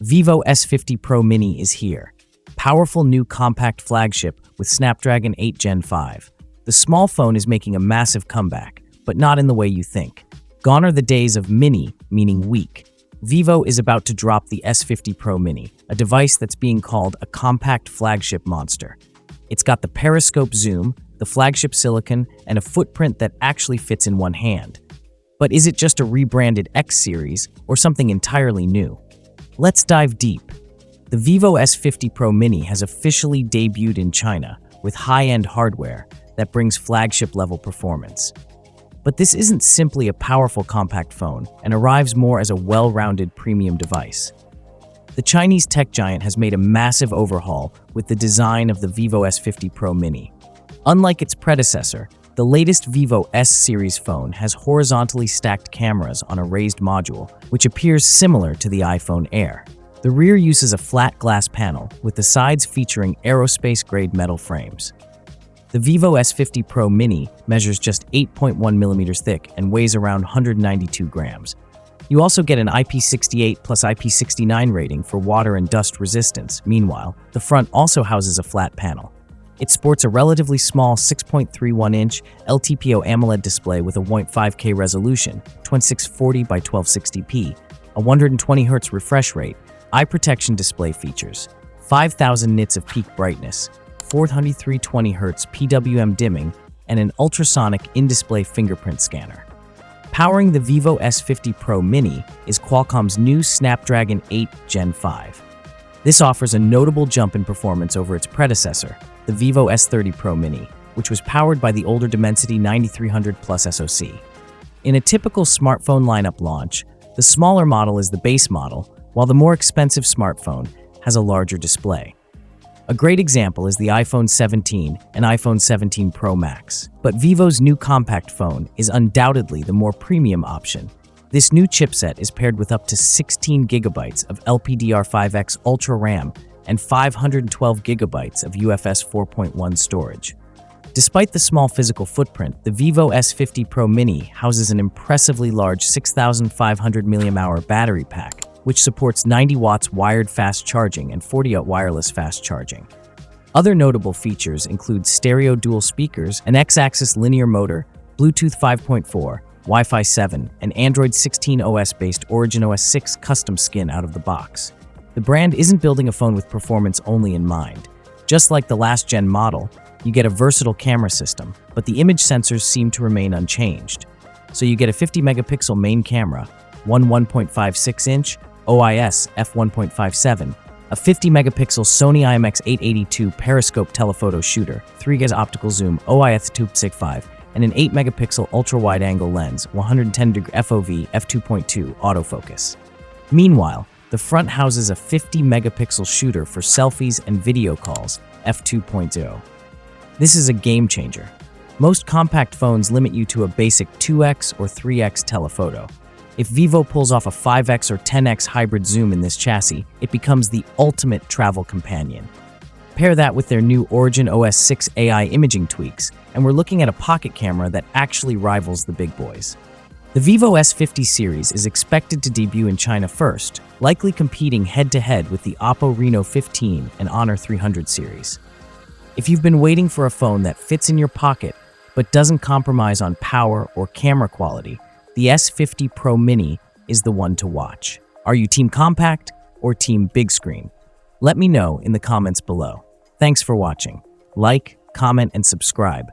Vivo S50 Pro Mini is here. Powerful new compact flagship with Snapdragon 8 Gen 5. The small phone is making a massive comeback, but not in the way you think. Gone are the days of mini, meaning weak. Vivo is about to drop the S50 Pro Mini, a device that's being called a compact flagship monster. It's got the periscope zoom, the flagship silicon, and a footprint that actually fits in one hand. But is it just a rebranded X series or something entirely new? Let's dive deep. The Vivo S50 Pro Mini has officially debuted in China with high-end hardware that brings flagship-level performance. But this isn't simply a powerful compact phone and arrives more as a well-rounded premium device. The Chinese tech giant has made a massive overhaul with the design of the Vivo S50 Pro Mini. Unlike its predecessor, the latest Vivo S series phone has horizontally stacked cameras on a raised module, which appears similar to the iPhone Air. The rear uses a flat glass panel, with the sides featuring aerospace-grade metal frames. The Vivo S50 Pro Mini measures just 8.1mm thick and weighs around 192 grams. You also get an IP68 plus IP69 rating for water and dust resistance. Meanwhile, the front also houses a flat panel. It sports a relatively small 6.31-inch LTPO AMOLED display with a 1.5K resolution, 2640 by 1260p, a 120Hz refresh rate, eye protection display features, 5000 nits of peak brightness, 420Hz PWM dimming, and an ultrasonic in-display fingerprint scanner. Powering the Vivo S50 Pro Mini is Qualcomm's new Snapdragon 8 Gen 5. This offers a notable jump in performance over its predecessor, the Vivo S30 Pro Mini, which was powered by the older Dimensity 9300 Plus SoC. In a typical smartphone lineup launch, the smaller model is the base model, while the more expensive smartphone has a larger display. A great example is the iPhone 17 and iPhone 17 Pro Max. But Vivo's new compact phone is undoubtedly the more premium option. This new chipset is paired with up to 16GB of LPDDR5x Ultra RAM and 512GB of UFS 4.1 storage. Despite the small physical footprint, the Vivo S50 Pro Mini houses an impressively large 6,500 mAh battery pack, which supports 90 watts wired fast charging and 40-watt wireless fast charging. Other notable features include stereo dual speakers, an X-axis linear motor, Bluetooth 5.4, Wi-Fi 7, and Android 16 OS-based Origin OS 6 custom skin out of the box. The brand isn't building a phone with performance only in mind. Just like the last gen model, you get a versatile camera system, but the image sensors seem to remain unchanged. So you get a 50-megapixel main camera, one 1.56-inch OIS f1.57, a 50-megapixel Sony IMX882 periscope telephoto shooter, 3GS optical zoom OIS 2.65, and an 8-megapixel ultra-wide-angle lens, 110-degree FOV f2.2 autofocus. Meanwhile, the front houses a 50-megapixel shooter for selfies and video calls, f2.0. This is a game changer. Most compact phones limit you to a basic 2x or 3x telephoto. If Vivo pulls off a 5x or 10x hybrid zoom in this chassis, it becomes the ultimate travel companion. Pair that with their new Origin OS 6 AI imaging tweaks, and we're looking at a pocket camera that actually rivals the big boys. The Vivo S50 series is expected to debut in China first, likely competing head-to-head with the Oppo Reno 15 and Honor 300 series. If you've been waiting for a phone that fits in your pocket but doesn't compromise on power or camera quality, the S50 Pro Mini is the one to watch. Are you team compact or team big screen? Let me know in the comments below. Thanks for watching. Like, comment, and subscribe